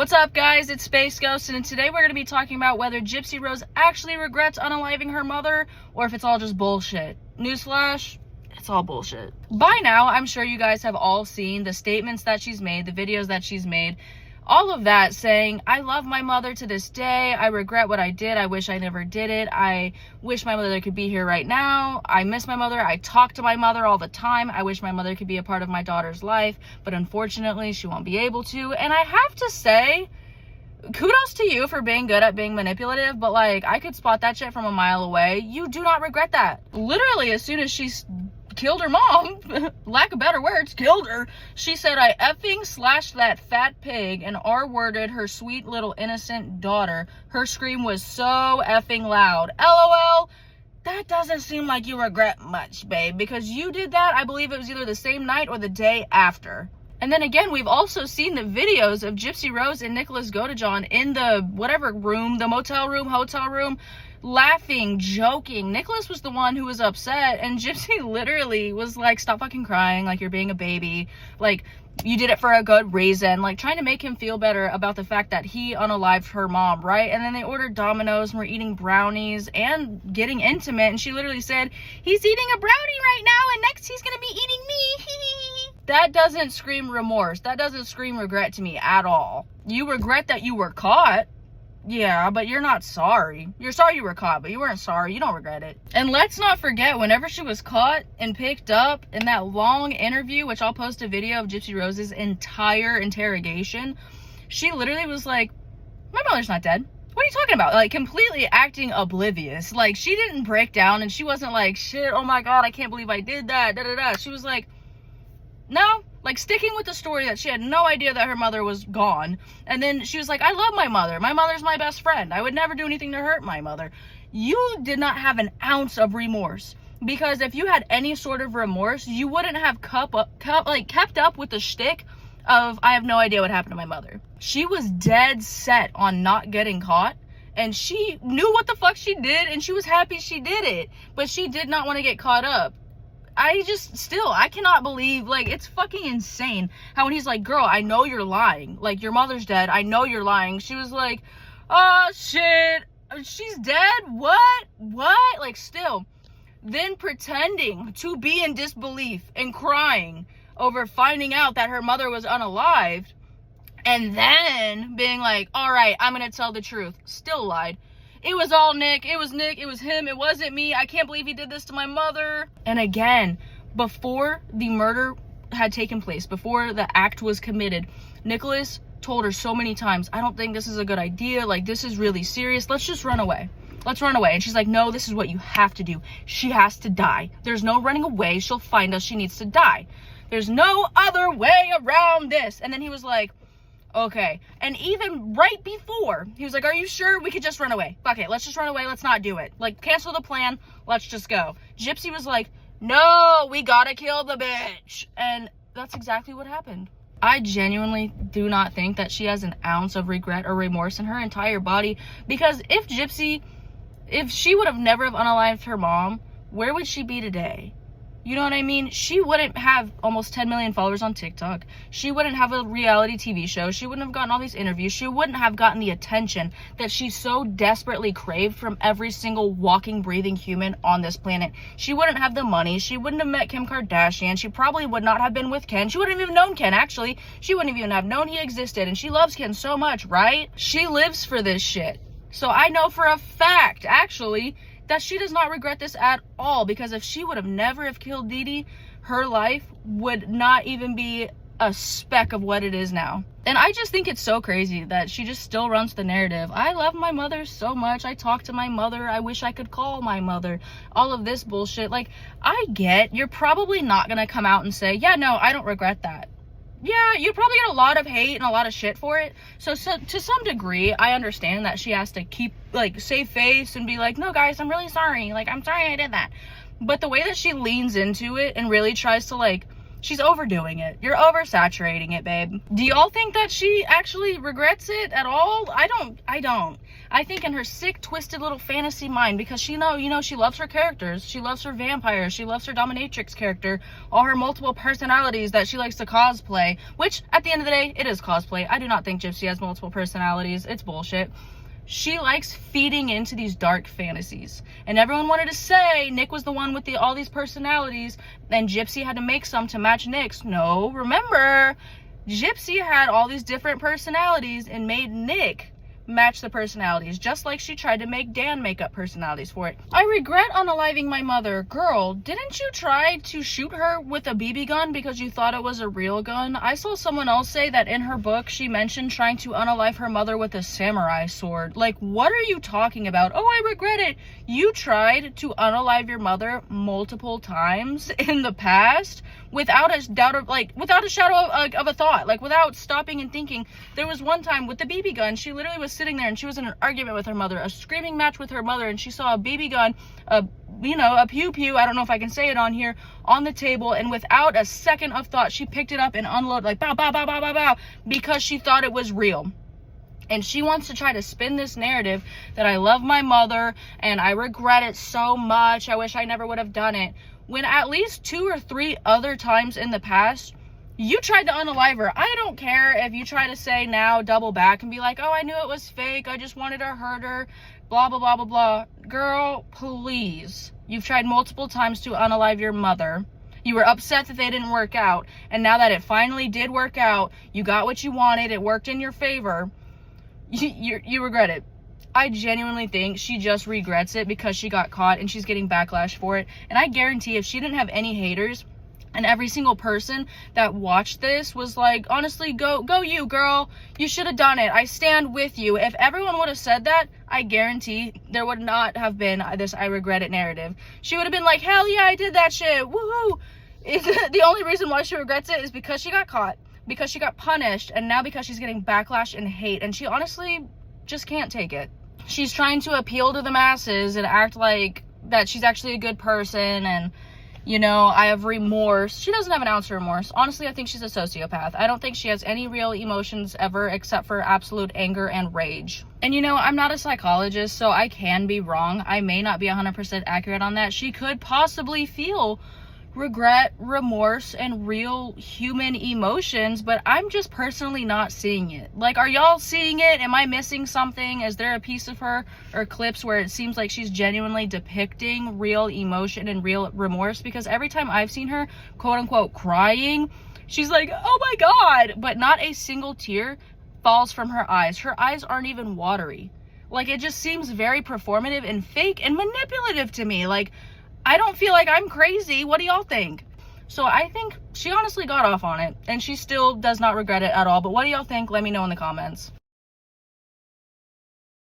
What's up, guys? It's Space Ghost, and today we're going to be talking about whether Gypsy Rose actually regrets unaliving her mother, or if it's all just bullshit. Newsflash, it's all bullshit. By now, I'm sure you guys have all seen the statements that she's made, the videos that she's made, all of that saying, I love my mother to this day, I regret what I did, I wish I never did it, I wish my mother could be here right now, I miss my mother, I talk to my mother all the time, I wish my mother could be a part of my daughter's life, but unfortunately she won't be able to. And I have to say, kudos to you for being good at being manipulative, but like, I could spot that shit from a mile away. You do not regret that. Literally, as soon as she's killed her mom, lack of better words, killed her, she said, I effing slashed that fat pig and R-worded her sweet little innocent daughter. Her scream was so effing loud. LOL. That doesn't seem like you regret much, babe, because you did that, I believe it was either the same night or the day after. And then again, we've also seen the videos of Gypsy Rose and Nicholas Godejohn in the whatever room, the motel room, hotel room, laughing, joking. Nicholas was the one who was upset, and Gypsy literally was like, stop fucking crying, like you're being a baby, like you did it for a good reason, like trying to make him feel better about the fact that he unalived her mom, right? And then they ordered Domino's and were eating brownies and getting intimate, and she literally said, he's eating a brownie right now and next he's gonna be eating me. That doesn't scream remorse. That doesn't scream regret to me at all. You regret that you were caught. Yeah, but you're not sorry. You're sorry you were caught, but you weren't sorry. You don't regret it. And let's not forget, whenever she was caught and picked up in that long interview, which I'll post a video of Gypsy Rose's entire interrogation, she literally was like, my mother's not dead. What are you talking about? Like, completely acting oblivious. Like, she didn't break down, and she wasn't like, shit, oh my god, I can't believe I did that, da-da-da. She was like, no, like sticking with the story that she had no idea that her mother was gone. And then she was like, I love my mother. My mother's my best friend. I would never do anything to hurt my mother. You did not have an ounce of remorse, because if you had any sort of remorse, you wouldn't have kept up with the shtick of, I have no idea what happened to my mother. She was dead set on not getting caught, and she knew what the fuck she did, and she was happy she did it, but she did not want to get caught up. I cannot believe, like, it's fucking insane how when he's like, girl, I know you're lying, like, your mother's dead, I know you're lying, she was like, oh shit, she's dead, what, like, still, then pretending to be in disbelief and crying over finding out that her mother was unalived, and then being like, all right, I'm gonna tell the truth, still lied. It was all Nick, it was him, it wasn't me, I can't believe he did this to my mother. And again, before the murder had taken place, before the act was committed, Nicholas told her so many times, I don't think this is a good idea, like, this is really serious, let's just run away. Let's run away. And she's like, no, this is what you have to do. She has to die. There's no running away, she'll find us, she needs to die. There's no other way around this. And then he was like, okay. And even right before, he was like, are you sure we could just run away? Fuck it, let's just run away, let's not do it. Like, cancel the plan, let's just go. Gypsy was like, no, we gotta kill the bitch. And that's exactly what happened. I genuinely do not think that she has an ounce of regret or remorse in her entire body, because if she would have never have unalived her mom, where would she be today? You know what I mean? She wouldn't have almost 10 million followers on TikTok. She wouldn't have a reality TV show. She wouldn't have gotten all these interviews. She wouldn't have gotten the attention that she so desperately craved from every single walking, breathing human on this planet. She wouldn't have the money. She wouldn't have met Kim Kardashian. She probably would not have been with Ken. She wouldn't have even known Ken, actually. She wouldn't even have known he existed. And she loves Ken so much, right? She lives for this shit. So I know for a fact, actually, that she does not regret this at all, because if she would have never have killed Dee Dee, her life would not even be a speck of what it is now. And I just think it's so crazy that she just still runs the narrative. I love my mother so much. I talk to my mother. I wish I could call my mother. All of this bullshit. Like, I get you're probably not gonna come out and say, yeah, no, I don't regret that. Yeah, you probably get a lot of hate and a lot of shit for it. So to some degree, I understand that she has to keep, like, save face and be like, no, guys, I'm really sorry. Like, I'm sorry I did that. But the way that she leans into it and really tries to, like, she's overdoing it. You're oversaturating it, babe. Do y'all think that she actually regrets it at all? I don't. I think in her sick, twisted little fantasy mind, because she she loves her characters. She loves her vampire. She loves her dominatrix character. All her multiple personalities that she likes to cosplay, which at the end of the day, it is cosplay. I do not think Gypsy has multiple personalities. It's bullshit. She likes feeding into these dark fantasies. And everyone wanted to say Nick was the one with all these personalities, and Gypsy had to make some to match Nick's. No, remember, Gypsy had all these different personalities and made Nick match the personalities, just like she tried to make Dan make up personalities for it. I regret unaliving my mother. Girl, didn't you try to shoot her with a BB gun because you thought it was a real gun? I saw someone else say that in her book she mentioned trying to unalive her mother with a samurai sword. Like, what are you talking about? Oh, I regret it. You tried to unalive your mother multiple times in the past without a doubt of, without a shadow of a thought, without stopping and thinking. There was one time with the BB gun, she literally was sitting there and she was in an argument with her mother, a screaming match with her mother, and she saw a BB gun, a pew-pew, I don't know if I can say it on here, on the table, and without a second of thought, she picked it up and unloaded, bow, bow, bow, bow, bow, bow, because she thought it was real. And she wants to try to spin this narrative that I love my mother and I regret it so much, I wish I never would have done it, when at least 2 or 3 other times in the past, you tried to unalive her. I don't care if you try to say now, double back and be like, oh, I knew it was fake, I just wanted to hurt her, blah, blah, blah, blah, blah. Girl, please. You've tried multiple times to unalive your mother. You were upset that they didn't work out. And now that it finally did work out, you got what you wanted, it worked in your favor, you regret it. I genuinely think she just regrets it because she got caught and she's getting backlash for it. And I guarantee if she didn't have any haters, and every single person that watched this was like, honestly, go you, girl. You should have done it. I stand with you. If everyone would have said that, I guarantee there would not have been this I regret it narrative. She would have been like, hell yeah, I did that shit. Woohoo. The only reason why she regrets it is because she got caught, because she got punished, and now because she's getting backlash and hate, and she honestly just can't take it. She's trying to appeal to the masses and act like that she's actually a good person, and I have remorse. She doesn't have an ounce of remorse. Honestly, I think she's a sociopath. I don't think she has any real emotions ever except for absolute anger and rage. And I'm not a psychologist, so I can be wrong. I may not be 100% accurate on that. She could possibly feel regret, remorse, and real human emotions, but I'm just personally not seeing it. Are y'all seeing it? Am I missing something? Is there a piece of her or clips where it seems like she's genuinely depicting real emotion and real remorse? Because every time I've seen her, quote unquote, crying, she's like, oh my god, but not a single tear falls from her eyes. Her eyes aren't even watery. It just seems very performative and fake and manipulative to me. I don't feel like I'm crazy. What do y'all think? So I think she honestly got off on it, and she still does not regret it at all. But what do y'all think? Let me know in the comments.